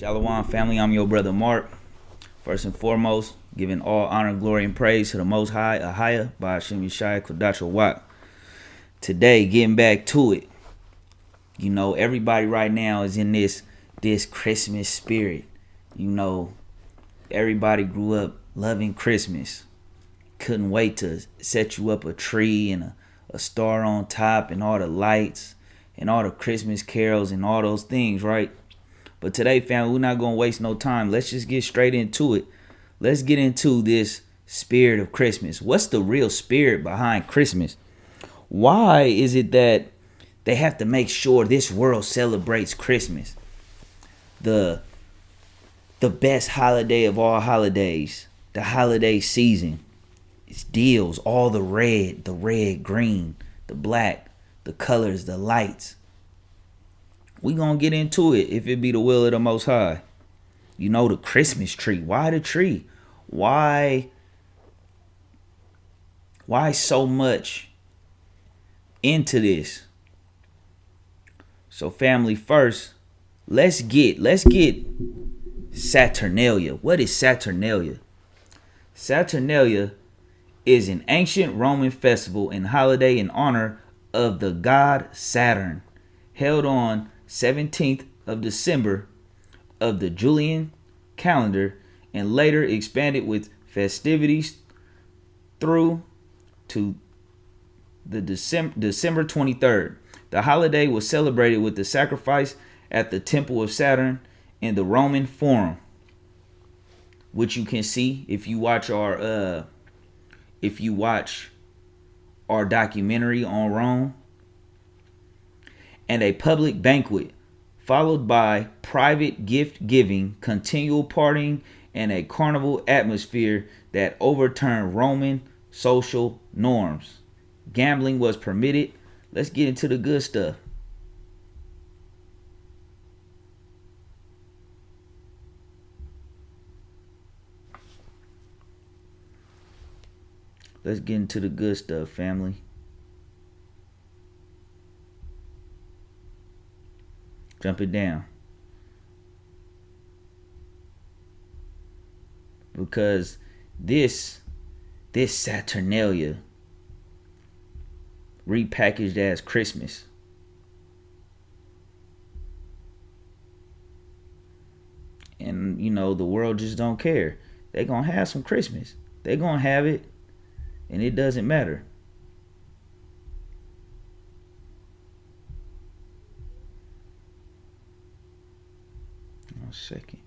Shalom family, I'm your brother Mark. First and foremost, giving all honor, glory, and praise to the Most High, Ahaya, by Hashem Yeshaya Kodacha Wak. Today, getting back to it. You know, everybody right now is in this Christmas spirit. You know, everybody grew up loving Christmas. Couldn't wait to set you up a tree and a star on top and all the lights and all the Christmas carols and all those things, right? But today, family, we're not going to waste no time. Let's just get straight into it. Let's get into this spirit of Christmas. What's the real spirit behind Christmas? Why is it that they have to make sure this world celebrates Christmas? The best holiday of all holidays, the holiday season. It's deals, all the red, green, the black, the colors, the lights. We gonna get into it if it be the will of the Most High. You know, the Christmas tree. Why the tree? Why so much into this? So family, first, let's get Saturnalia. What is Saturnalia? Saturnalia is an ancient Roman festival and holiday in honor of the god Saturn, held on 17th of December of the Julian calendar, and later expanded with festivities through to the December 23rd. The holiday was celebrated with the sacrifice at the Temple of Saturn in the Roman Forum, which you can see if you watch our documentary on Rome, and a public banquet, followed by private gift giving, continual partying, and a carnival atmosphere that overturned Roman social norms. Gambling was permitted. Let's get into the good stuff. Let's get into the good stuff, family. Jump it down. Because this Saturnalia, repackaged as Christmas, and you know, the world just don't care. They gonna have some Christmas. They gonna have it, and it doesn't matter. One second.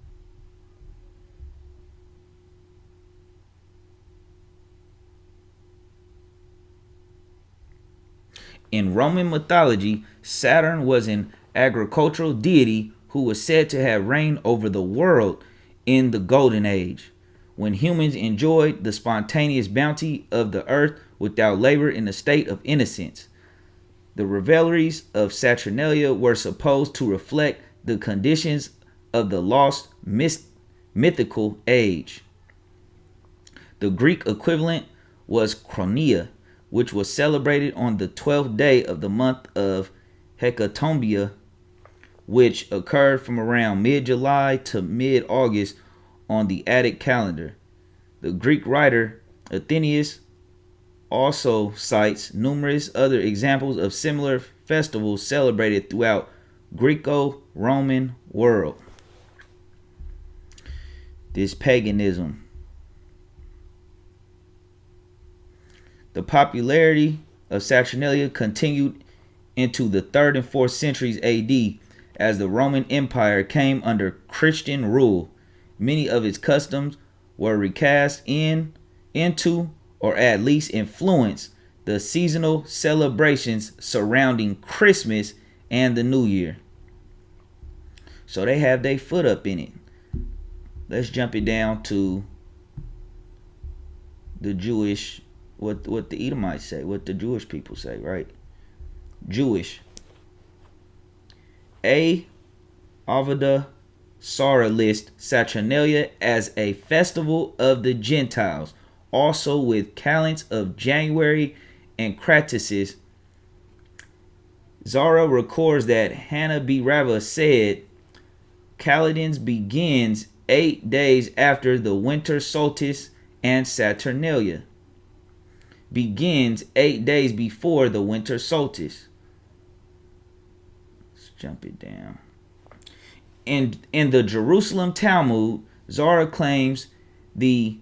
In Roman mythology, Saturn was an agricultural deity who was said to have reigned over the world in the Golden Age, when humans enjoyed the spontaneous bounty of the earth without labor in a state of innocence. The revelries of Saturnalia were supposed to reflect the conditions of the lost mythical age. The Greek equivalent was Chronia, which was celebrated on the 12th day of the month of Hecatombia, which occurred from around mid-July to mid-August on the Attic calendar. The Greek writer Athenaeus also cites numerous other examples of similar festivals celebrated throughout Greco-Roman world. This paganism. The popularity of Saturnalia continued into the 3rd and 4th centuries AD as the Roman Empire came under Christian rule. Many of its customs were recast into or at least influenced the seasonal celebrations surrounding Christmas and the New Year. So they have their foot up in it. Let's jump it down to the Jewish, what the Edomites say, what the Jewish people say, right? Jewish. Avada Sarah lists Saturnalia as a festival of the Gentiles, also with calends of January and Cratises. Zara records that Hannah B. Rava said Calendars begins 8 days after the winter solstice, and Saturnalia begins 8 days before the winter solstice. Let's jump it down. In the Jerusalem Talmud, Zara claims the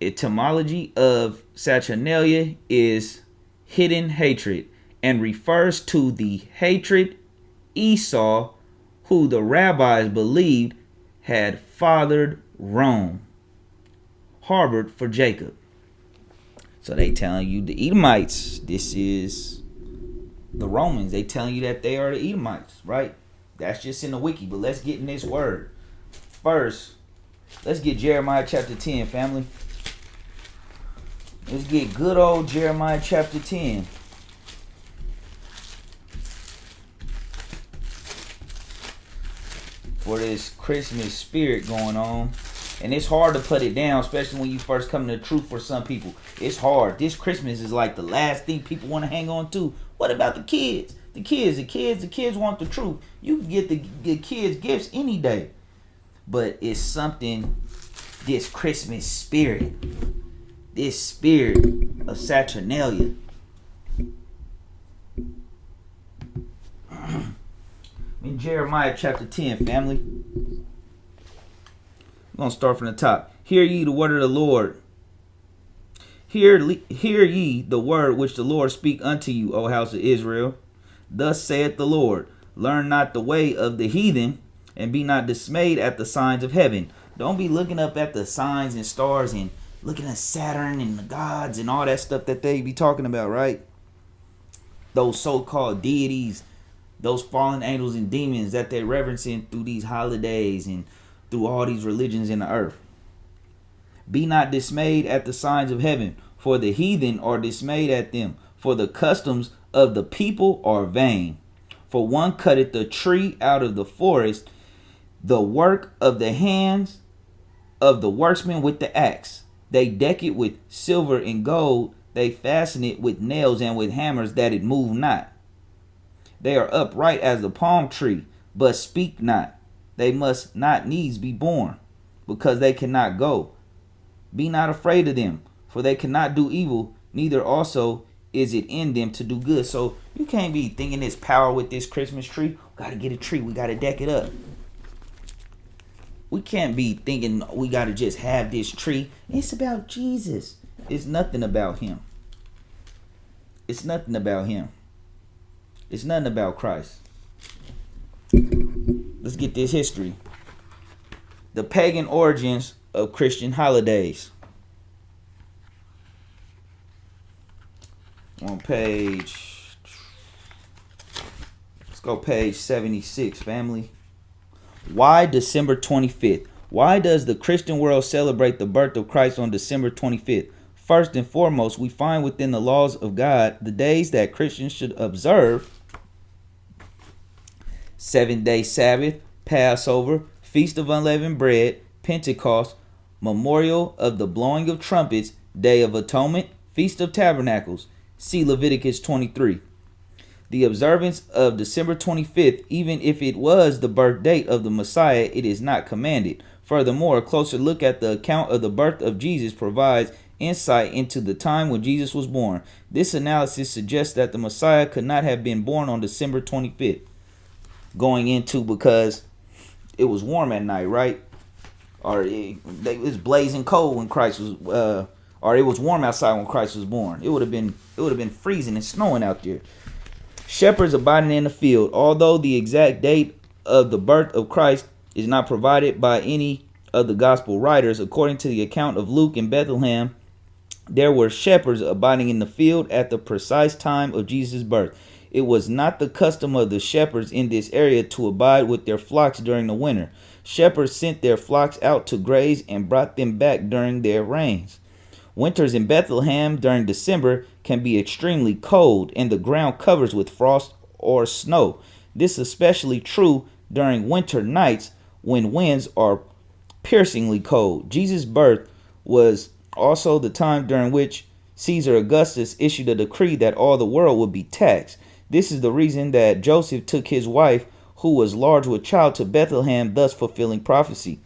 etymology of Saturnalia is hidden hatred and refers to the hatred Esau, who the rabbis believed had fathered Rome, harbored for Jacob. So they telling you the Edomites, this is the Romans. They telling you that they are the Edomites, right? That's just in the wiki, but let's get in this word. First, let's get Jeremiah chapter 10, family. Let's get good old Jeremiah chapter 10. For this Christmas spirit going on. And it's hard to put it down, especially when you first come to the truth for some people. It's hard. This Christmas is like the last thing people want to hang on to. What about the kids? The kids want the truth. You can get the kids gifts any day. But it's something, this Christmas spirit, this spirit of Saturnalia. In Jeremiah chapter 10, family. I'm going to start from the top. Hear ye the word of the Lord. Hear ye the word which the Lord speak unto you, O house of Israel. Thus saith the Lord, learn not the way of the heathen, and be not dismayed at the signs of heaven. Don't be looking up at the signs and stars and looking at Saturn and the gods and all that stuff that they be talking about, right? Those so-called deities, those fallen angels and demons that they're reverencing through these holidays and through all these religions in the earth. Be not dismayed at the signs of heaven, for the heathen are dismayed at them, for the customs of the people are vain. For one cutteth the tree out of the forest, the work of the hands of the workmen with the axe. They deck it with silver and gold, they fasten it with nails and with hammers, that it move not. They are upright as the palm tree, but speak not. They must not needs be born, because they cannot go. Be not afraid of them, for they cannot do evil, neither also is it in them to do good. So you can't be thinking there's power with this Christmas tree. We gotta get a tree, we gotta deck it up. We can't be thinking we gotta just have this tree. It's about Jesus. It's nothing about him. It's nothing about him. It's nothing about Christ. Let's get this history. The pagan origins of Christian holidays. On page, let's go page 76, family. Why December 25th? Why does the Christian world celebrate the birth of Christ on December 25th? First and foremost, we find within the laws of God the days that Christians should observe: 7-day Sabbath, Passover, Feast of Unleavened Bread, Pentecost, Memorial of the Blowing of Trumpets, Day of Atonement, Feast of Tabernacles. See Leviticus 23. The observance of December 25th, even if it was the birth date of the Messiah, it is not commanded. Furthermore, a closer look at the account of the birth of Jesus provides insight into the time when Jesus was born. This analysis suggests that the Messiah could not have been born on December 25th. Going into, because it was warm at night, right? Or it was blazing cold when Christ was, or it was warm outside when Christ was born. It would have been freezing and snowing out there. Shepherds abiding in the field. Although the exact date of the birth of Christ is not provided by any of the gospel writers, according to the account of Luke in Bethlehem, there were shepherds abiding in the field at the precise time of Jesus' birth. It was not the custom of the shepherds in this area to abide with their flocks during the winter. Shepherds sent their flocks out to graze and brought them back during their rains. Winters in Bethlehem during December can be extremely cold, and the ground covers with frost or snow. This is especially true during winter nights when winds are piercingly cold. Jesus' birth was also the time during which Caesar Augustus issued a decree that all the world would be taxed. This is the reason that Joseph took his wife, who was large with child, to Bethlehem, thus fulfilling prophecy.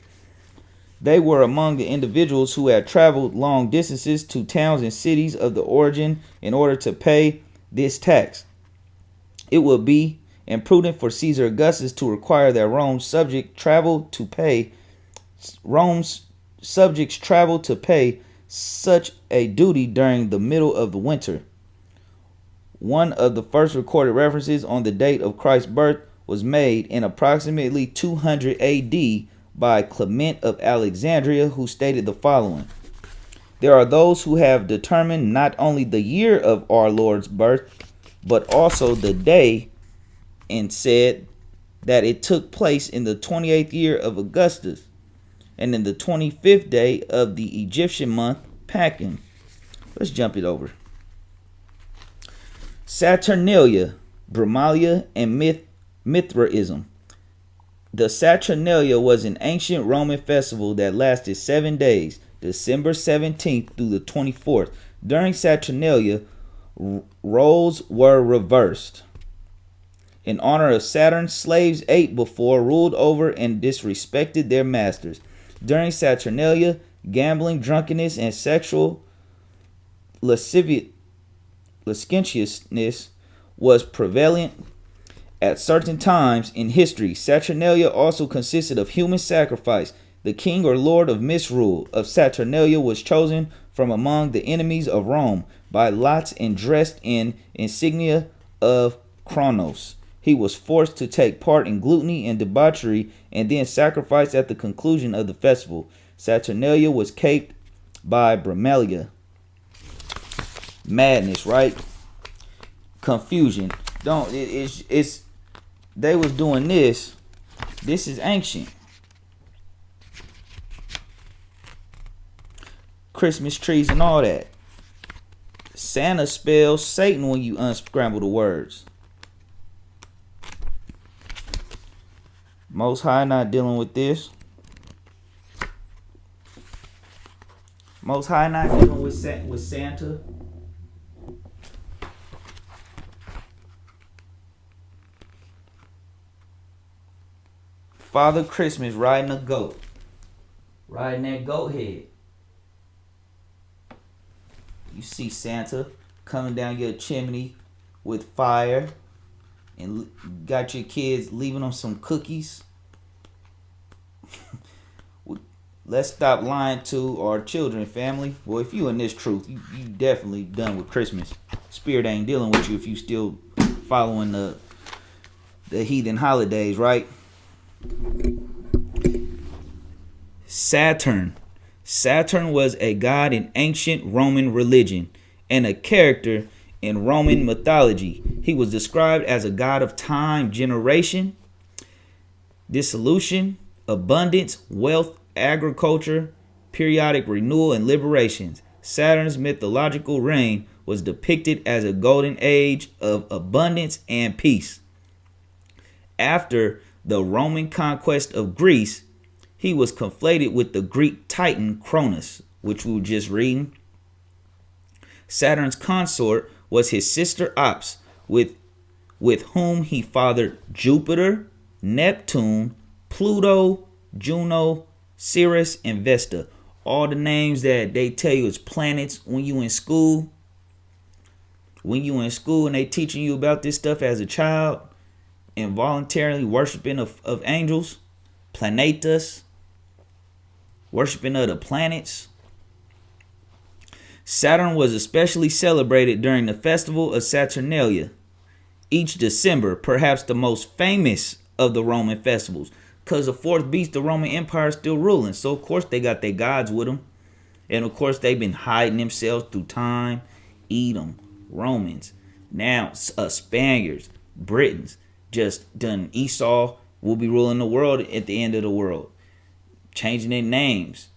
They were among the individuals who had traveled long distances to towns and cities of the origin in order to pay this tax. It would be imprudent for Caesar Augustus to require that Rome's subjects travel to pay such a duty during the middle of the winter. One of the first recorded references on the date of Christ's birth was made in approximately 200 AD by Clement of Alexandria, who stated the following: there are those who have determined not only the year of our Lord's birth, but also the day, and said that it took place in the 28th year of Augustus, and in the 25th day of the Egyptian month Pachim. Let's jump it over. Saturnalia, Brumalia, and Mithraism. The Saturnalia was an ancient Roman festival that lasted 7 days, December 17th through the 24th. During Saturnalia, roles were reversed. In honor of Saturn, slaves ate before, ruled over, and disrespected their masters. During Saturnalia, gambling, drunkenness, and sexual licentiousness was prevalent at certain times in history. Saturnalia also consisted of human sacrifice. The king or lord of misrule of Saturnalia was chosen from among the enemies of Rome by lots and dressed in insignia of Kronos. He was forced to take part in gluttony and debauchery and then sacrificed at the conclusion of the festival. Saturnalia was caped by Brumalia. Madness, right? Confusion. It's they was doing this. This is ancient. Christmas trees and all that. Santa spells Satan when you unscramble the words. Most High not dealing with this. Most High not dealing with Santa. Father Christmas riding a goat. Riding that goat head. You see Santa coming down your chimney with fire and got your kids leaving them some cookies. Let's stop lying to our children, family. Well, if you in this truth, you definitely done with Christmas. Spirit ain't dealing with you if you still following the heathen holidays, right? Saturn. Saturn was a god in ancient Roman religion and a character in Roman mythology. He was described as a god of time, generation, dissolution, abundance, wealth, agriculture, periodic renewal, and liberations. Saturn's mythological reign was depicted as a golden age of abundance and peace. After the Roman conquest of Greece, he was conflated with the Greek titan Cronus, which we were just reading. Saturn's consort was his sister Ops, with whom he fathered Jupiter, Neptune, Pluto, Juno, Ceres, and Vesta. All the names that they tell you is planets when you in school. When you in school and they teaching you about this stuff as a child, involuntarily worshiping of angels, planetas, worshiping of the planets. Saturn was especially celebrated during the festival of Saturnalia each December, perhaps the most famous of the Roman festivals, because the fourth beast, the Roman Empire, is still ruling. So of course they got their gods with them, and of course they've been hiding themselves through time. Edom, Romans, now Spaniards, Britons, just done. Esau will be ruling the world at the end of the world, changing their names.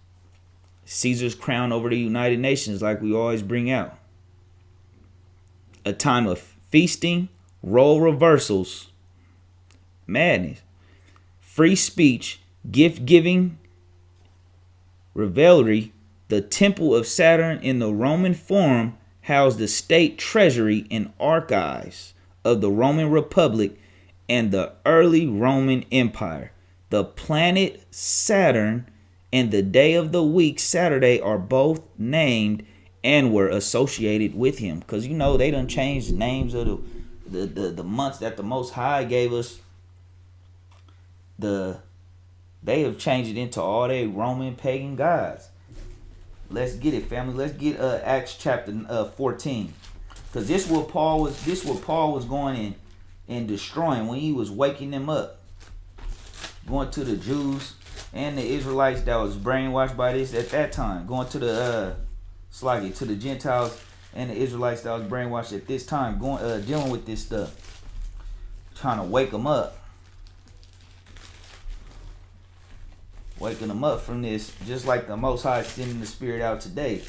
Caesar's crown over the United Nations, like we always bring out. A time of feasting, role reversals, madness, free speech, gift giving, revelry. The temple of Saturn in the Roman Forum housed the state treasury and archives of the Roman Republic and the early Roman Empire. The planet Saturn and the day of the week, Saturday, are both named and were associated with him. Because, you know, they done changed the names of the months that the Most High gave us. They have changed it into all their Roman pagan gods. Let's get it, family. Let's get Acts chapter 14. Because this what Paul was going in and destroying when he was waking them up. Going to the Jews and the Israelites that was brainwashed by this at that time. Going to the to the Gentiles and the Israelites that was brainwashed at this time. Going dealing with this stuff. Trying to wake them up. Waking them up from this, just like the Most High sending the Spirit out today.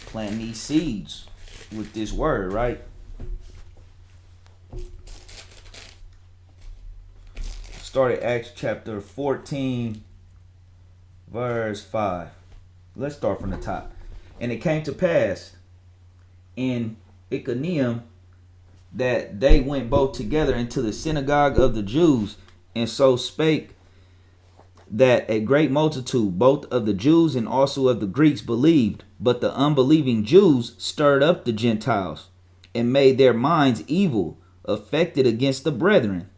Planting these seeds with this word, right? Start at Acts chapter 14, verse 5. Let's start from the top. And it came to pass in Iconium that they went both together into the synagogue of the Jews, and so spake that a great multitude, both of the Jews and also of the Greeks, believed. But the unbelieving Jews stirred up the Gentiles, and made their minds evil, affected against the brethren,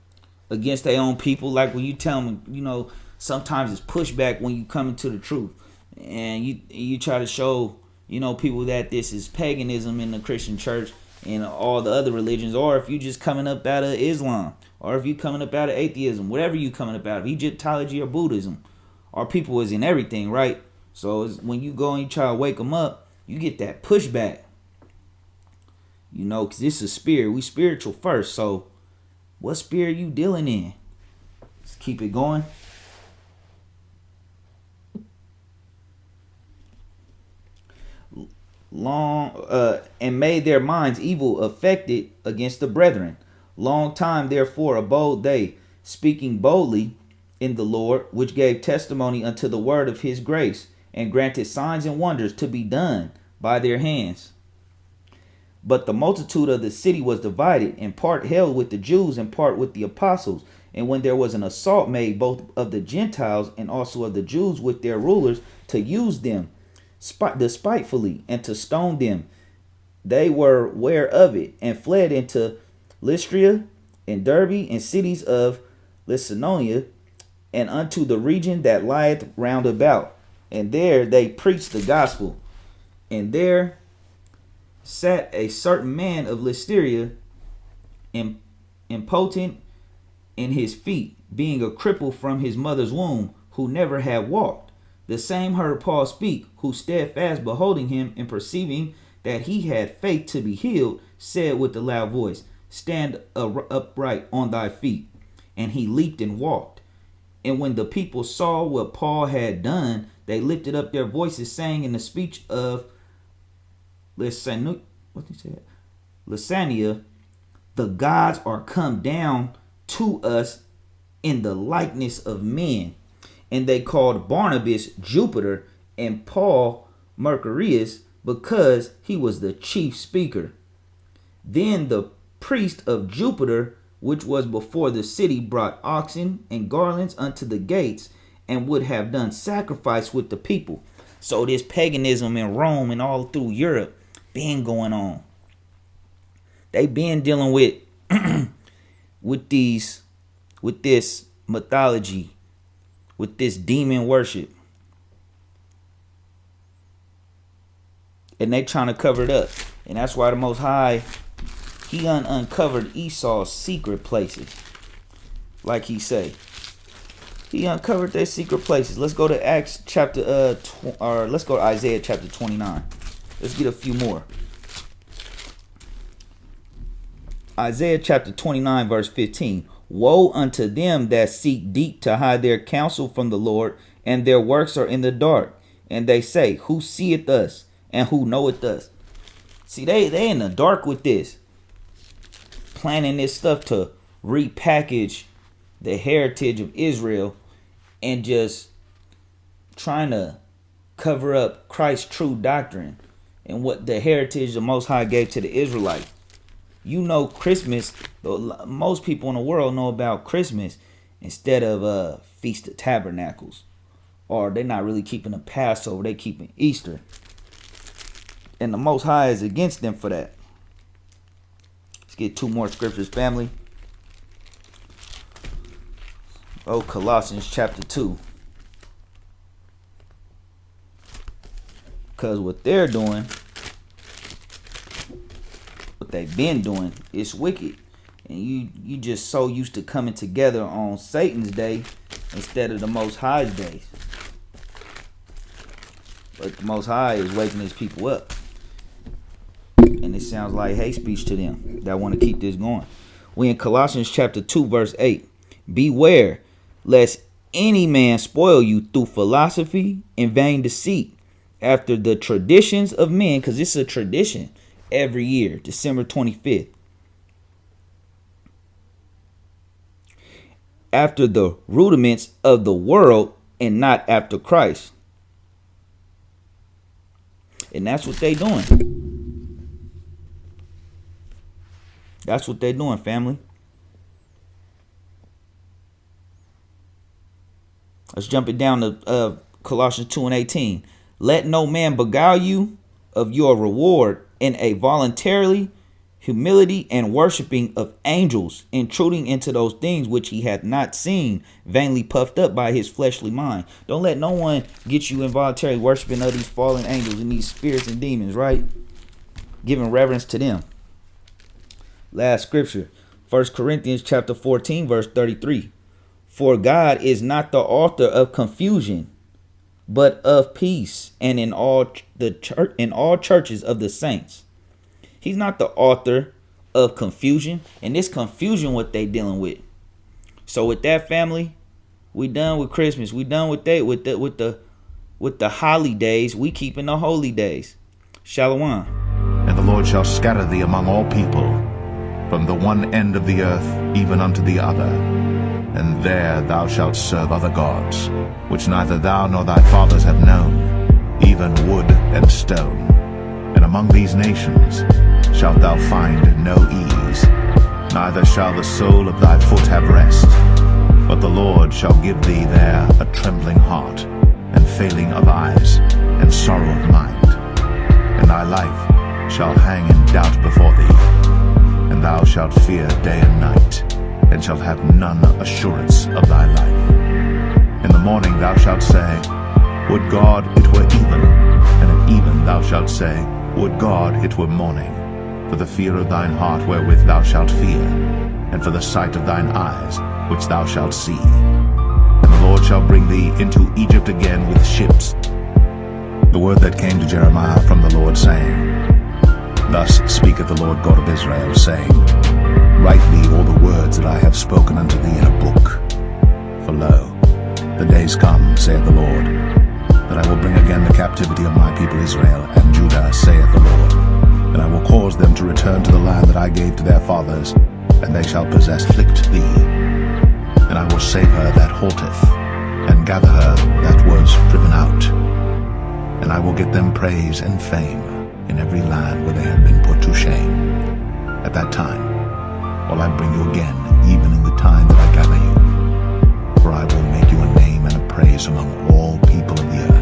against their own people. Like when you tell them, you know, sometimes it's pushback when you come into the truth, and you try to show, you know, people that this is paganism in the Christian church and all the other religions, or if you just coming up out of Islam, or if you coming up out of atheism, whatever you coming up out of, Egyptology or Buddhism, our people is in everything, right? So when you go and you try to wake them up, you get that pushback. You know, because this is spirit. We spiritual first. So what spirit you dealing in? Let's keep it going. And made their minds evil, affected against the brethren. Long time therefore abode they, speaking boldly in the Lord, which gave testimony unto the word of his grace, and granted signs and wonders to be done by their hands. But the multitude of the city was divided, and part held with the Jews and part with the apostles. And when there was an assault made both of the Gentiles and also of the Jews with their rulers to use them despitefully and to stone them, they were ware of it, and fled into Lystria and Derbe and cities of Lycaonia, and unto the region that lieth round about. And there they preached the gospel. And there sat a certain man of Lystria, impotent in his feet, being a cripple from his mother's womb, who never had walked. The same heard Paul speak, who steadfast beholding him, and perceiving that he had faith to be healed, said with a loud voice, Stand upright on thy feet. And he leaped and walked. And when the people saw what Paul had done, they lifted up their voices, saying in the speech of Lysania, the gods are come down to us in the likeness of men. And they called Barnabas Jupiter, and Paul Mercurius, because he was the chief speaker. Then the priest of Jupiter, which was before the city, brought oxen and garlands unto the gates, and would have done sacrifice with the people. So this paganism in Rome and all through Europe been going on. They been dealing with with this mythology, with this demon worship. And they trying to cover it up. And that's why the Most High, he uncovered Esau's secret places. Like he say. He uncovered their secret places. Let's go to Acts chapter let's go to Isaiah chapter 29. Let's get a few more. Isaiah chapter 29 verse 15. Woe unto them that seek deep to hide their counsel from the Lord, and their works are in the dark. And they say, Who seeth us, and who knoweth us? See, they in the dark with this. Planning this stuff to repackage the heritage of Israel and just trying to cover up Christ's true doctrine and what the heritage the Most High gave to the Israelites. You know, Christmas Most people in the world know about Christmas instead of Feast of Tabernacles. Or they're not really keeping the Passover, they keeping Easter. And the Most High is against them for that. Let's get two more scriptures, family. Oh, Colossians chapter 2. Because what they're doing, what they've been doing, is wicked. And you just so used to coming together on Satan's day instead of the Most High's days. But the Most High is waking his people up. And it sounds like hate speech to them that want to keep this going. We in Colossians chapter 2 verse 8. Beware lest any man spoil you through philosophy and vain deceit, after the traditions of men, because it's a tradition every year, December 25th. After the rudiments of the world and not after Christ. And that's what they doing. That's what they doing, family. Let's jump it down to Colossians 2 and 18. Let no man beguile you of your reward in a voluntarily humility and worshiping of angels, intruding into those things which he hath not seen, vainly puffed up by his fleshly mind. Don't let no one get you involuntarily worshiping of these fallen angels and these spirits and demons, right? Giving reverence to them. Last scripture, 1 Corinthians chapter 14, verse 33. For God is not the author of confusion, but of peace, and in all churches of the saints. He's not the author of confusion, and this confusion what they dealing with. So with that, family, we done with Christmas. We done with the holidays. We keeping the holy days. Shalom. And the Lord shall scatter thee among all people, from the one end of the earth even unto the other. And there thou shalt serve other gods, which neither thou nor thy fathers have known, even wood and stone. And among these nations shalt thou find no ease, neither shall the sole of thy foot have rest. But the Lord shall give thee there a trembling heart, and failing of eyes, and sorrow of mind. And thy life shall hang in doubt before thee, and thou shalt fear day and night, and shalt have none assurance of thy life. In the morning thou shalt say, Would God it were even, and at even thou shalt say, Would God it were morning, for the fear of thine heart wherewith thou shalt fear, and for the sight of thine eyes which thou shalt see. And the Lord shall bring thee into Egypt again with ships. The word that came to Jeremiah from the Lord, saying, Thus speaketh the Lord God of Israel, saying, Write thee all the words that I have spoken unto thee in a book. For lo, the days come, saith the Lord, that I will bring again the captivity of my people Israel and Judah, saith the Lord. And I will cause them to return to the land that I gave to their fathers, and they shall afflict thee. And I will save her that halteth, and gather her that was driven out. And I will get them praise and fame in every land where they have been put to shame. At that time will I bring you again, even in the time that I gather you. For I will make you a name and a praise among all people of the earth.